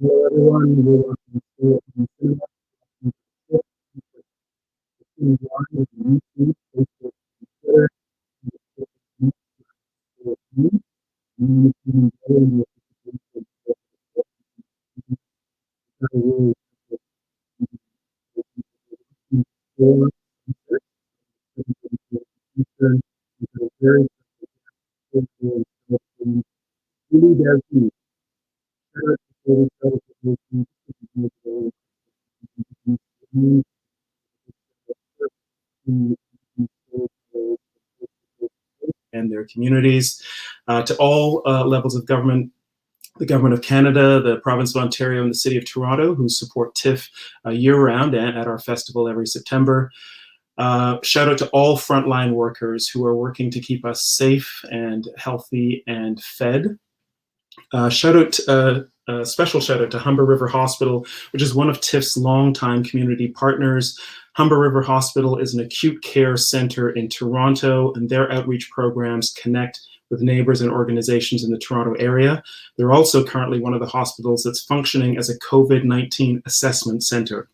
Hello everyone, we welcome to the cinema. Live on YouTube, Facebook, and Twitter. And of course, me. You can go and really very really Delpy. And their communities, to all levels of government, the Government of Canada, the Province of Ontario, and the City of Toronto, who support TIFF year-round and at our festival every September. Shout out to all frontline workers who are working to keep us safe and healthy and fed. Special shout out to Humber River Hospital, which is one of TIFF's longtime community partners. Humber River Hospital is an acute care center in Toronto, and their outreach programs connect with neighbors and organizations in the Toronto area. They're also currently one of the hospitals that's functioning as a COVID-19 assessment center.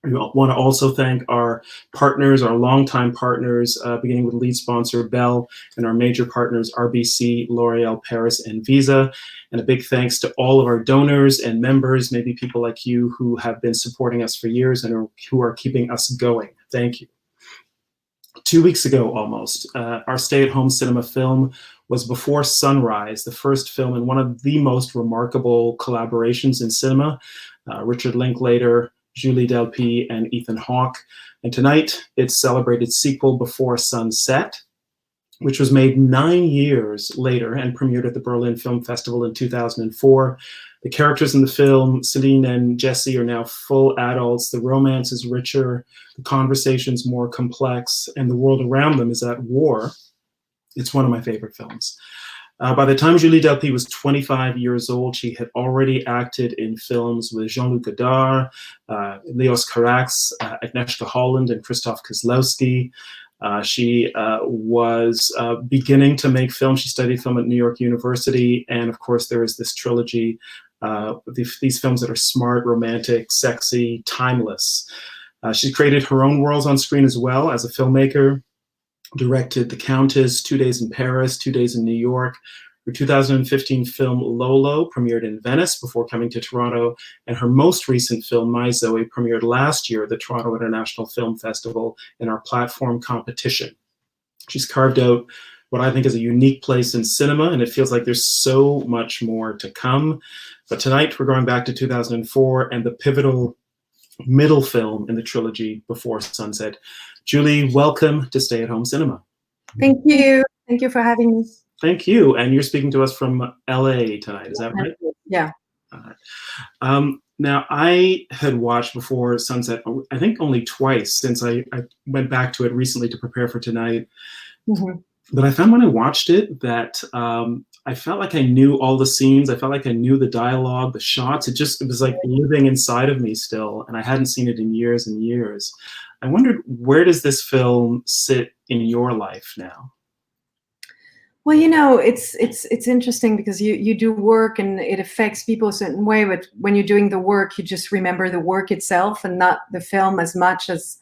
We want to also thank our partners, our longtime partners, beginning with lead sponsor Bell, and our major partners RBC, L'Oreal, Paris, and Visa. And a big thanks to all of our donors and members, maybe people like you who have been supporting us for years and who are keeping us going. Thank you. 2 weeks ago almost, our stay-at-home cinema film was Before Sunrise, the first film in one of the most remarkable collaborations in cinema. Richard Linklater, Julie Delpy, and Ethan Hawke. And tonight, its celebrated sequel, Before Sunset, which was made 9 years later and premiered at the Berlin Film Festival in 2004. The characters in the film, Céline and Jesse, are now full adults. The romance is richer, the conversation's more complex, and the world around them is at war. It's one of my favorite films. By the time Julie Delpy was 25 years old, she had already acted in films with Jean-Luc Godard, Leos Carax, Agnieszka Holland, and Krzysztof Kieslowski. She was beginning to make film. She studied film at New York University. And of course, there is this trilogy, these films that are smart, romantic, sexy, timeless. She created her own worlds on screen as well as a filmmaker. Directed The Countess, 2 Days in Paris, 2 Days in New York. Her 2015 film Lolo premiered in Venice before coming to Toronto, and her most recent film, My Zoe, premiered last year at the Toronto International Film Festival in our platform competition. She's carved out what I think is a unique place in cinema, and it feels like there's so much more to come. But tonight we're going back to 2004 and the pivotal middle film in the trilogy, Before Sunset. Julie, welcome to Stay at Home Cinema. Thank you. Thank you for having me. Thank you. And you're speaking to us from LA tonight, is that right? Yeah. All right. Now, I had watched Before Sunset, I think only twice since I went back to it recently to prepare for tonight. Mm-hmm. But I found when I watched it that I felt like I knew all the scenes. I felt like I knew the dialogue, the shots. It was like living inside of me still, and I hadn't seen it in years and years. I wondered, where does this film sit in your life now? Well, you know, it's interesting because you do work and it affects people a certain way, but when you're doing the work, you just remember the work itself and not the film as much as,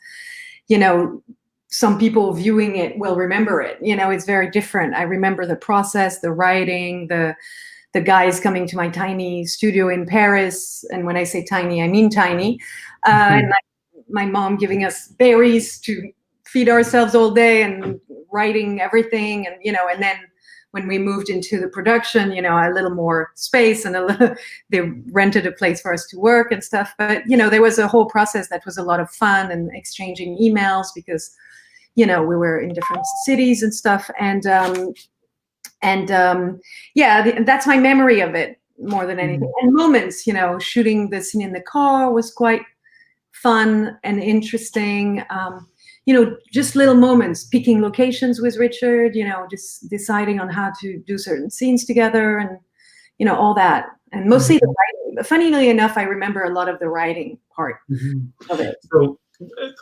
you know, some people viewing it will remember it. You know, it's very different. I remember the process, the writing, the guys coming to my tiny studio in Paris. And when I say tiny, I mean tiny. And my mom giving us berries to feed ourselves all day and writing everything. And, you know, and then when we moved into the production, you know, a little more space and they rented a place for us to work and stuff. But, you know, there was a whole process that was a lot of fun and exchanging emails because, you know, we were in different cities and stuff. And yeah, that's my memory of it more than anything. And moments, you know, shooting the scene in the car was quite fun and interesting. You know, just little moments, picking locations with Richard, you know, just deciding on how to do certain scenes together and, you know, all that. And mostly the writing. But funnily enough, I remember a lot of the writing part of it. So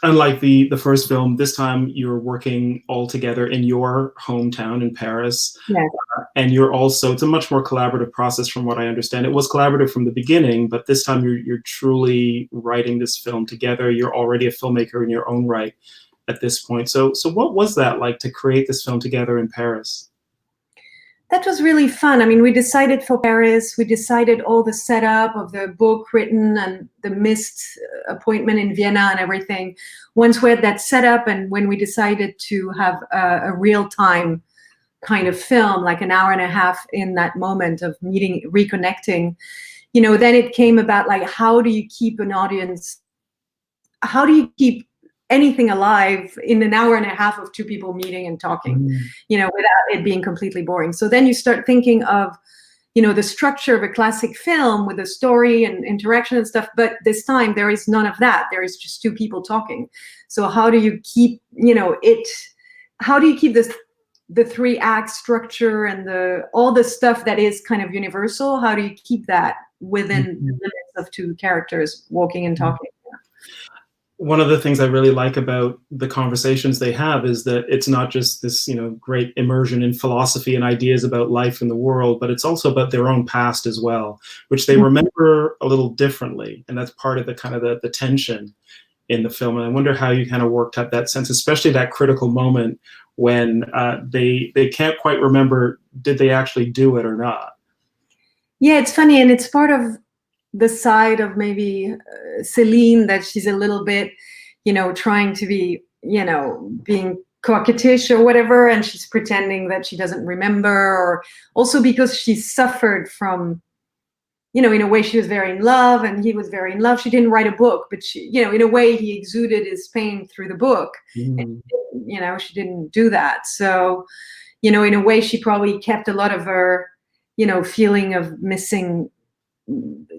unlike the first film, this time you're working all together in your hometown in Paris. Yes. And you're also, it's a much more collaborative process from what I understand. It was collaborative from the beginning, but this time you're truly writing this film together. You're already a filmmaker in your own right at this point. So what was that like to create this film together in Paris? That was really fun. I mean, we decided for Paris, we decided all the setup of the book written and the missed appointment in Vienna and everything. Once we had that set up, and when we decided to have a real-time kind of film, like an hour and a half in that moment of meeting, reconnecting, you know, then it came about like, how do you keep an audience, how do you keep anything alive in an hour and a half of two people meeting and talking, you know, without it being completely boring. So then you start thinking of, you know, the structure of a classic film with a story and interaction and stuff, but this time there is none of that. There is just two people talking. So how do you keep, you know, how do you keep this, the 3-act structure and all the stuff that is kind of universal? How do you keep that within the limits of two characters walking and talking? One of the things I really like about the conversations they have is that it's not just this, you know, great immersion in philosophy and ideas about life in the world, but it's also about their own past as well, which they remember a little differently. And that's part of the kind of the tension in the film. And I wonder how you kind of worked out that sense, especially that critical moment when they can't quite remember, did they actually do it or not? Yeah, it's funny. And it's part of the side of maybe Céline, that she's a little bit, you know, trying to be, you know, being coquettish or whatever, and she's pretending that she doesn't remember, or also because she suffered from, you know, in a way she was very in love and he was very in love. She didn't write a book, but she, you know, in a way he exuded his pain through the book. And, you know, she didn't do that. So, you know, in a way she probably kept a lot of her, you know, feeling of missing,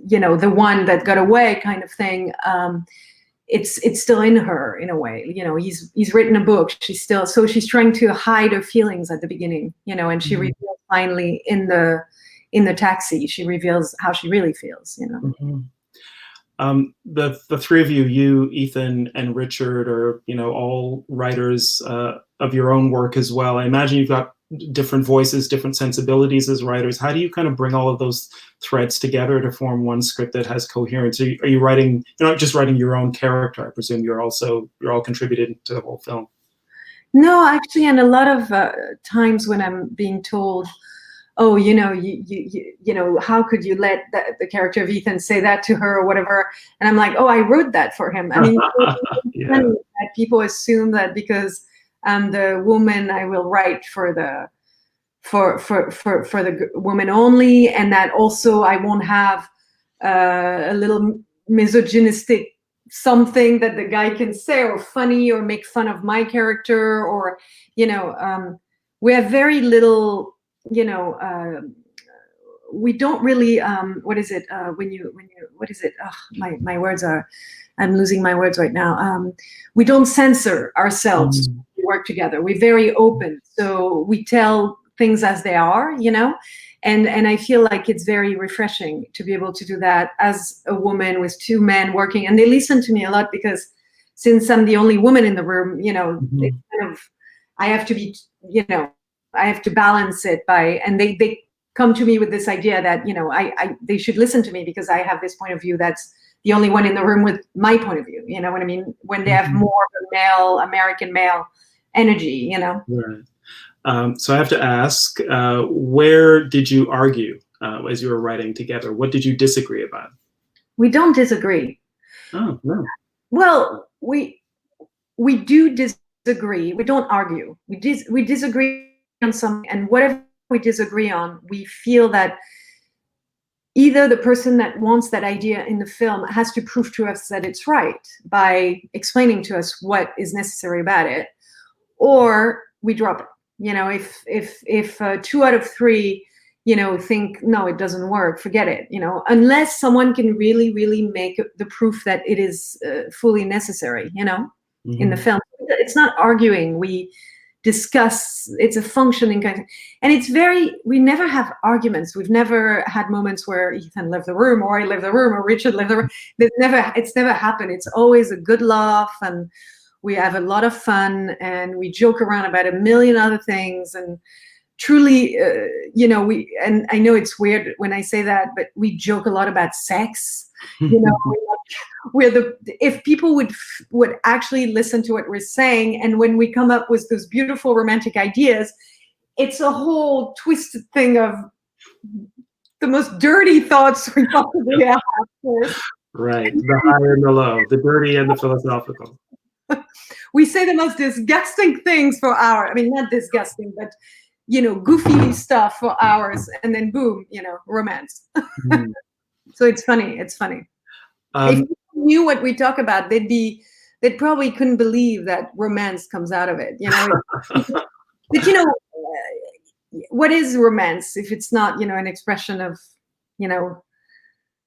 you know, the one that got away kind of thing. It's still in her in a way, you know, he's written a book. She's still, so she's trying to hide her feelings at the beginning, you know, and she reveals finally in the taxi, she reveals how she really feels, you know. The three of you, Ethan and Richard, are, you know, all writers of your own work as well. I imagine you've got different voices, different sensibilities as writers. How do you kind of bring all of those threads together to form one script that has coherence? Are you writing, you're not just writing your own character, I presume you're all contributing to the whole film? No, actually, and a lot of times when I'm being told, oh, you know, you know, how could you let the character of Ethan say that to her or whatever? And I'm like, oh, I wrote that for him. I mean, yeah. People assume that because I'm the woman, I will write for the woman only, and that also I won't have a little misogynistic something that the guy can say, or funny, or make fun of my character, or, you know, we have very little, you know, we don't really, what is it, what is it, oh, my words are, I'm losing my words right now. We don't censor ourselves. We work together. We're very open. So we tell things as they are, you know, and I feel like it's very refreshing to be able to do that as a woman with two men working. And they listen to me a lot because since I'm the only woman in the room, you know, it's kind of, I have to be, you know, I have to balance it by, and they come to me with this idea that, you know, they should listen to me because I have this point of view that's the only one in the room with my point of view. You know what I mean? When they have more of a male, American male energy, you know? Right. So I have to ask, where did you argue as you were writing together? What did you disagree about? We don't disagree. Oh, no. Well, we do disagree. We don't argue. We disagree on something, and whatever we disagree on, we feel that either the person that wants that idea in the film has to prove to us that it's right by explaining to us what is necessary about it, or we drop it. You know, if 2 out of 3, you know, think, no, it doesn't work, forget it, you know, unless someone can really, really make the proof that it is fully necessary, you know, in the film. It's not arguing. discuss. It's a functioning kind of, and we never have arguments. We've never had moments where Ethan left the room, or I left the room, or Richard left the room. It's never happened. It's always a good laugh, and we have a lot of fun, and we joke around about a million other things. And truly, and I know it's weird when I say that, but we joke a lot about sex. If people would actually listen to what we're saying, and when we come up with those beautiful romantic ideas, it's a whole twisted thing of the most dirty thoughts we possibly have. Right, the high and the low, the dirty and the philosophical. We say the most disgusting things for hours. I mean, not disgusting, but goofy stuff for hours, and then boom, romance. So it's funny. It's funny. If people knew what we talk about, they probably couldn't believe that romance comes out of it. But what is romance if it's not an expression of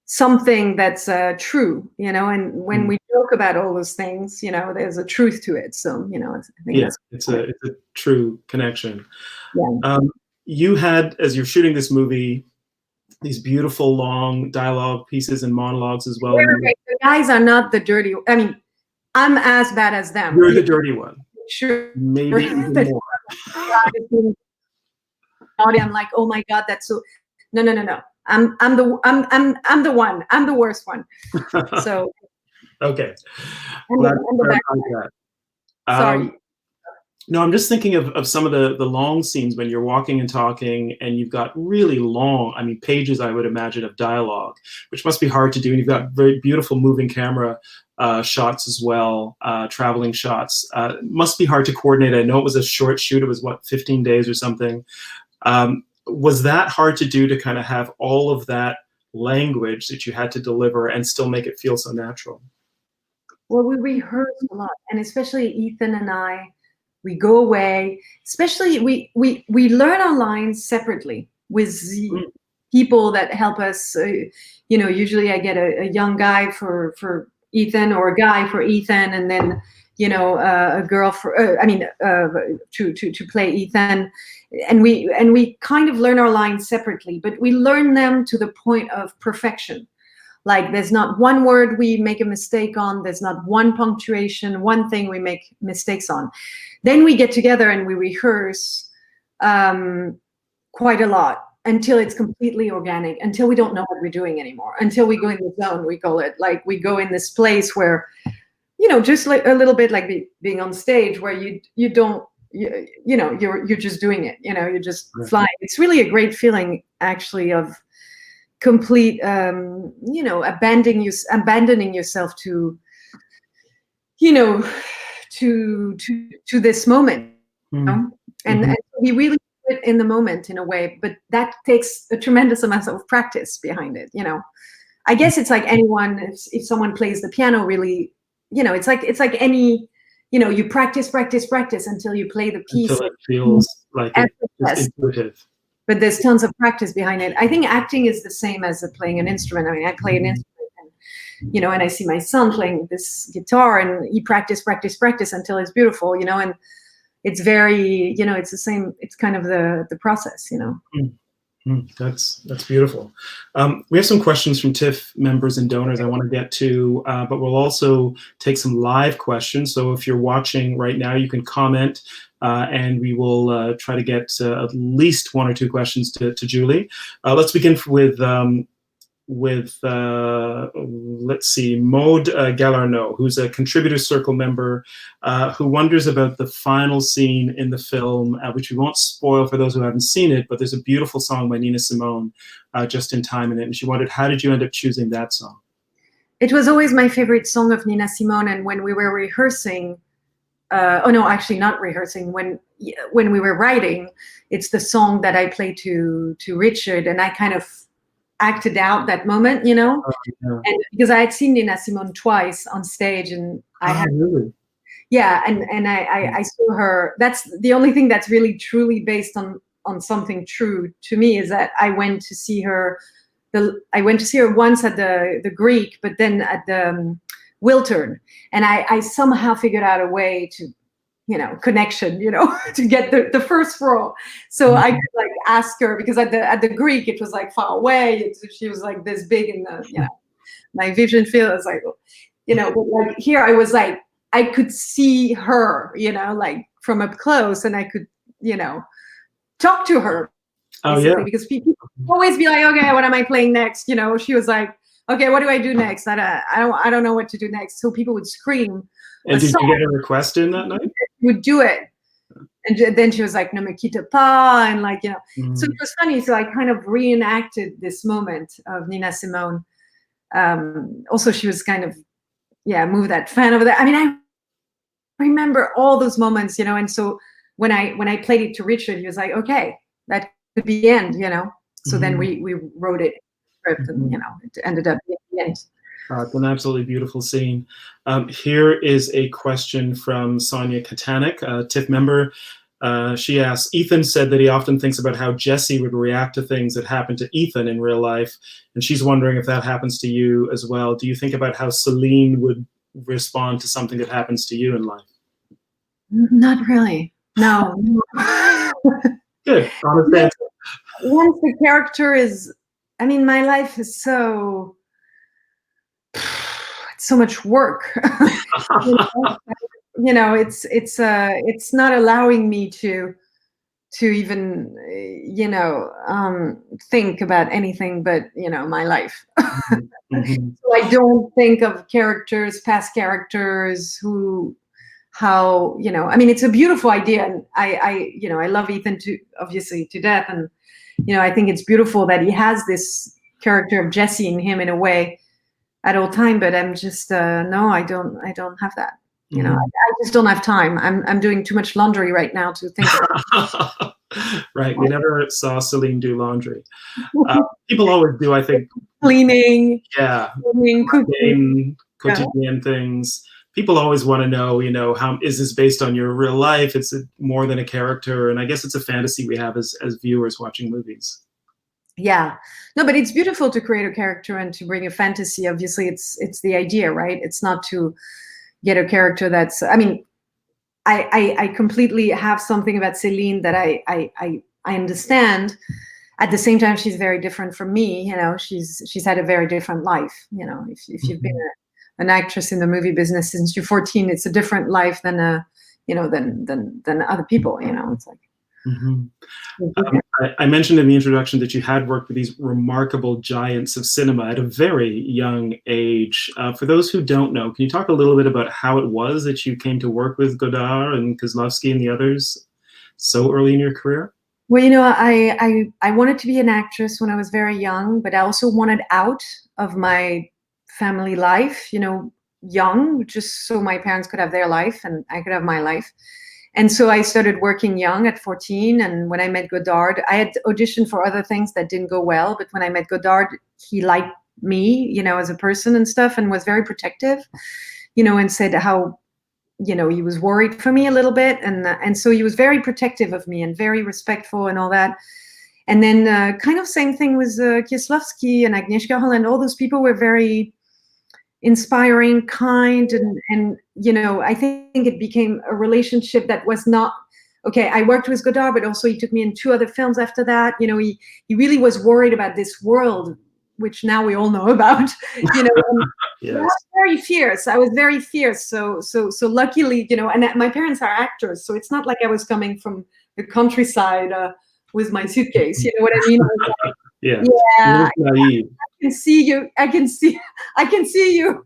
something that's true? And when we joke about all those things, there's a truth to it. So I think it's a true connection. Yeah. You had, as you're shooting this movie, these beautiful long dialogue pieces and monologues as well. Right. The guys are not the dirty. I mean, I'm as bad as them. You're the dirty one. Sure. Maybe even more. I'm like, oh my God, that's so. No. I'm the one. I'm the worst one. So. Okay. Sorry. No, I'm just thinking of some of the long scenes when you're walking and talking, and you've got really long, pages, I would imagine, of dialogue, which must be hard to do. And you've got very beautiful moving camera shots as well, traveling shots. Must be hard to coordinate. I know it was a short shoot. It was 15 days or something. Was that hard to do, to kind of have all of that language that you had to deliver and still make it feel so natural? Well, we rehearsed a lot, and especially Ethan and I. We go away, especially we learn our lines separately with people that help us. Usually I get a young guy for Ethan, or a guy for Ethan, and then a girl for to play Ethan, and we kind of learn our lines separately, but we learn them to the point of perfection. Like, there's not one word we make a mistake on. There's not one punctuation, one thing we make mistakes on. Then we get together and we rehearse quite a lot until it's completely organic, until we don't know what we're doing anymore, until we go in the zone, we call it. Like, we go in this place where, just like a little bit like being on stage, where you're just doing it, you're just flying. It's really a great feeling, actually, of complete, abandoning yourself to, to this moment, and we really do it in the moment in a way, but that takes a tremendous amount of practice behind it. I guess it's like anyone, if someone plays the piano really, it's like any, you practice until you play the piece. Until it feels like it's intuitive. But there's tons of practice behind it. I think acting is the same as playing an instrument. I play an instrument, and and I see my son playing this guitar, and he practice until it's beautiful, and it's very, it's the same. It's kind of the process, That's beautiful. We have some questions from TIFF members and donors I want to get to, but we'll also take some live questions. So if you're watching right now, you can comment, and we will try to get at least one or two questions to Julie. Let's begin with let's see, Maude Gallarneau, who's a Contributor Circle member, who wonders about the final scene in the film, which we won't spoil for those who haven't seen it, but there's a beautiful song by Nina Simone, Just in Time, in it, and she wondered, how did you end up choosing that song? It was always my favorite song of Nina Simone, and when we were rehearsing, actually not rehearsing, when we were writing, it's the song that I played to Richard, and I kind of acted out that moment, and because I had seen Nina Simone twice on stage, and I saw her. That's the only thing that's really truly based on something true to me, is that I went to see her. I went to see her once at the Greek, but then at the Wiltern, and I somehow figured out a way connection, to get the first role. So I could like ask her, because at the Greek it was like far away. She was like this big in the my vision field. I was like, but like here I was like, I could see her, like from up close, and I could, talk to her. Oh yeah. Because people always be like, okay, what am I playing next? She was like, okay, what do I do next? I don't know what to do next. So people would scream. And did you get a request in that night? Would do it. And then she was like, "Ne me quitte pas," and like, So it was funny. So I kind of reenacted this moment of Nina Simone. Also, she was kind of, move that fan over there. I mean, I remember all those moments, and so when I played it to Richard, he was like, "Okay, that could be the end," So then we wrote it, and it ended up being the end. It's an absolutely beautiful scene. Here is a question from Sonia Katanik, a TIFF member. She asks, Ethan said that he often thinks about how Jesse would react to things that happen to Ethan in real life. And she's wondering if that happens to you as well. Do you think about how Céline would respond to something that happens to you in life? Not really. No. Good. Honest answer. Once the character is, my life is so much work. It's not allowing me to even think about anything but my life. So I don't think of past characters how it's a beautiful idea, and I love Ethan obviously to death, and I think it's beautiful that he has this character of Jesse in him in a way at all time, but I'm just no, I don't have that. I just don't have time. I'm doing too much laundry right now to think about. Right, we never saw Céline do laundry. People always do, I think. Cleaning, cooking, quotidian things. People always want to know, how is this based on your real life? It's more than a character, and I guess it's a fantasy we have as viewers watching movies. Yeah, no, but it's beautiful to create a character and to bring a fantasy. Obviously, it's the idea, right? It's not to get a character that's. I completely have something about Céline that I understand. At the same time, she's very different from me. She's had a very different life. If you've been an actress in the movie business since you're 14, it's a different life than than other people. It's like. I mentioned in the introduction that you had worked with these remarkable giants of cinema at a very young age. For those who don't know, can you talk a little bit about how it was that you came to work with Godard and Kieslowski and the others so early in your career? Well, I wanted to be an actress when I was very young, but I also wanted out of my family life, young, just so my parents could have their life and I could have my life. And so I started working young at 14. And when I met Godard, I had auditioned for other things that didn't go well. But when I met Godard, he liked me, as a person and stuff, and was very protective, and said how, he was worried for me a little bit. And so he was very protective of me and very respectful and all that. And then kind of same thing with Kieslowski and Agnieszka Holland. All those people were very inspiring, kind, and I think it became a relationship that was not okay. I worked with Godard, but also he took me in 2 other films after that. He really was worried about this world, which now we all know about. Yes. I was very fierce. So luckily, and my parents are actors, so it's not like I was coming from the countryside with my suitcase. You know what I mean? Yeah. I can see you. I can see you.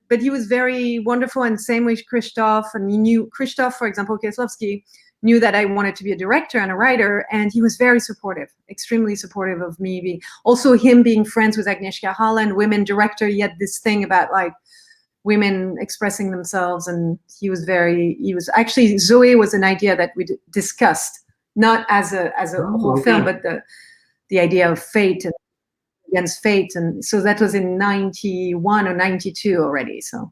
But he was very wonderful, and same with Christophe. And he knew Christophe, for example, Kieslowski knew that I wanted to be a director and a writer, and he was very supportive, extremely supportive of me. Also, him being friends with Agnieszka Holland, women director, he had this thing about like women expressing themselves, and he was actually, Zoe was an idea that we discussed, not as a whole film, but the idea of fate and against fate, and so that was in 91 or 92 already. So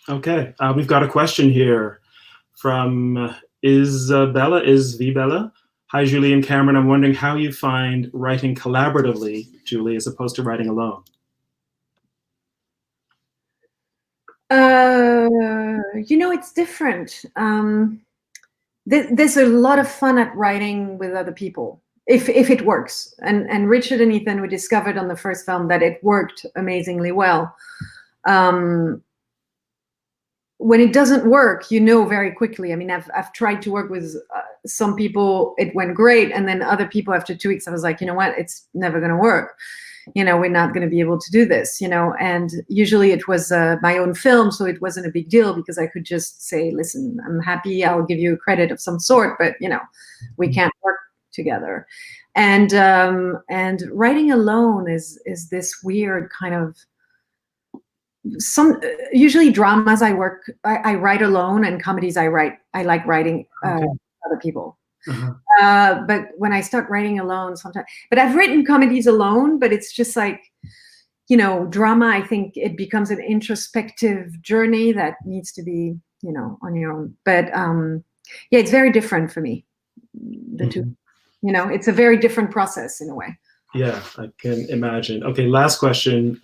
okay, we've got a question here from Isabella. Hi, Julie and Cameron. I'm wondering how you find writing collaboratively, Julie, as opposed to writing alone. It's different. There's a lot of fun at writing with other people, if it works. And Richard and Ethan, we discovered on the first film that it worked amazingly well. When it doesn't work, very quickly. I mean, I've tried to work with some people, it went great, and then other people after 2 weeks, I was like, you know what, it's never going to work. We're not going to be able to do this, and usually it was my own film, so it wasn't a big deal because I could just say, listen, I'm happy, I'll give you a credit of some sort, but we can't work together. And writing alone is this weird kind of, usually dramas I write alone, and comedies I like writing other people. But when I start writing alone sometimes, but I've written comedies alone, but it's just like, drama, I think it becomes an introspective journey that needs to be, on your own. But yeah, it's very different for me, the two. It's a very different process in a way. Yeah, I can imagine. Okay, last question.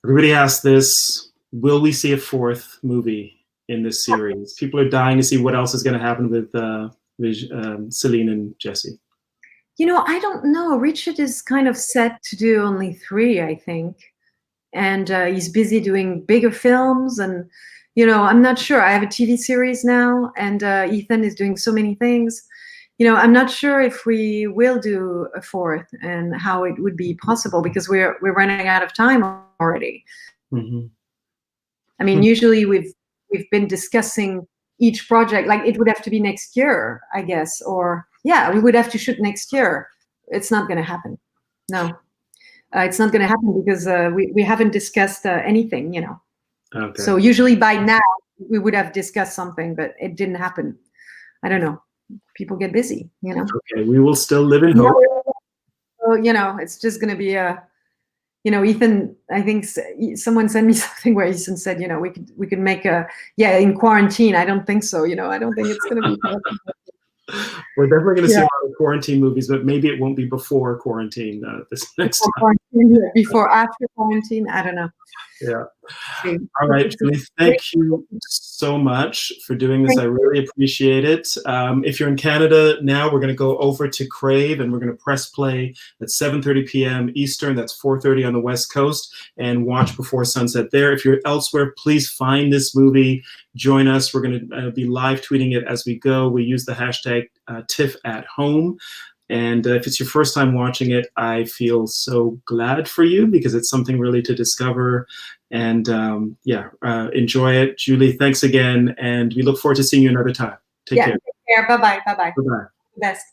Everybody asks this: will we see a fourth movie in this series? People are dying to see what else is going to happen with Céline and Jesse. I don't know. Richard is kind of set to do only 3, I think, and he's busy doing bigger films. And I'm not sure. I have a TV series now, and Ethan is doing so many things. I'm not sure if we will do a fourth and how it would be possible, because we're running out of time already. Mm-hmm. I mean, usually we've been discussing each project, like it would have to be next year, I guess, or we would have to shoot next year. It's not going to happen. No, it's not going to happen because we haven't discussed anything, Okay. So usually by now we would have discussed something, but it didn't happen. I don't know. People get busy, Okay, we will still live in hope. So, it's just going to be Ethan, I think someone sent me something where Ethan said, we could make in quarantine. I don't think so. I don't think it's going to be. We're definitely going to see a lot of quarantine movies, but maybe it won't be before quarantine this next time. Before, after quarantine, I don't know. Yeah. All right, Julie, thank you so much for doing this. I really appreciate it. If you're in Canada now, we're going to go over to Crave, and we're going to press play at 7:30 p.m. Eastern. That's 4:30 on the West Coast, and watch Before Sunset there. If you're elsewhere, please find this movie. Join us. We're going to be live tweeting it as we go. We use the hashtag TIFF at home. And if it's your first time watching it, I feel so glad for you, because it's something really to discover. And enjoy it. Julie, thanks again. And we look forward to seeing you another time. Take care. Take care. Bye-bye. Bye-bye. Bye-bye. Best.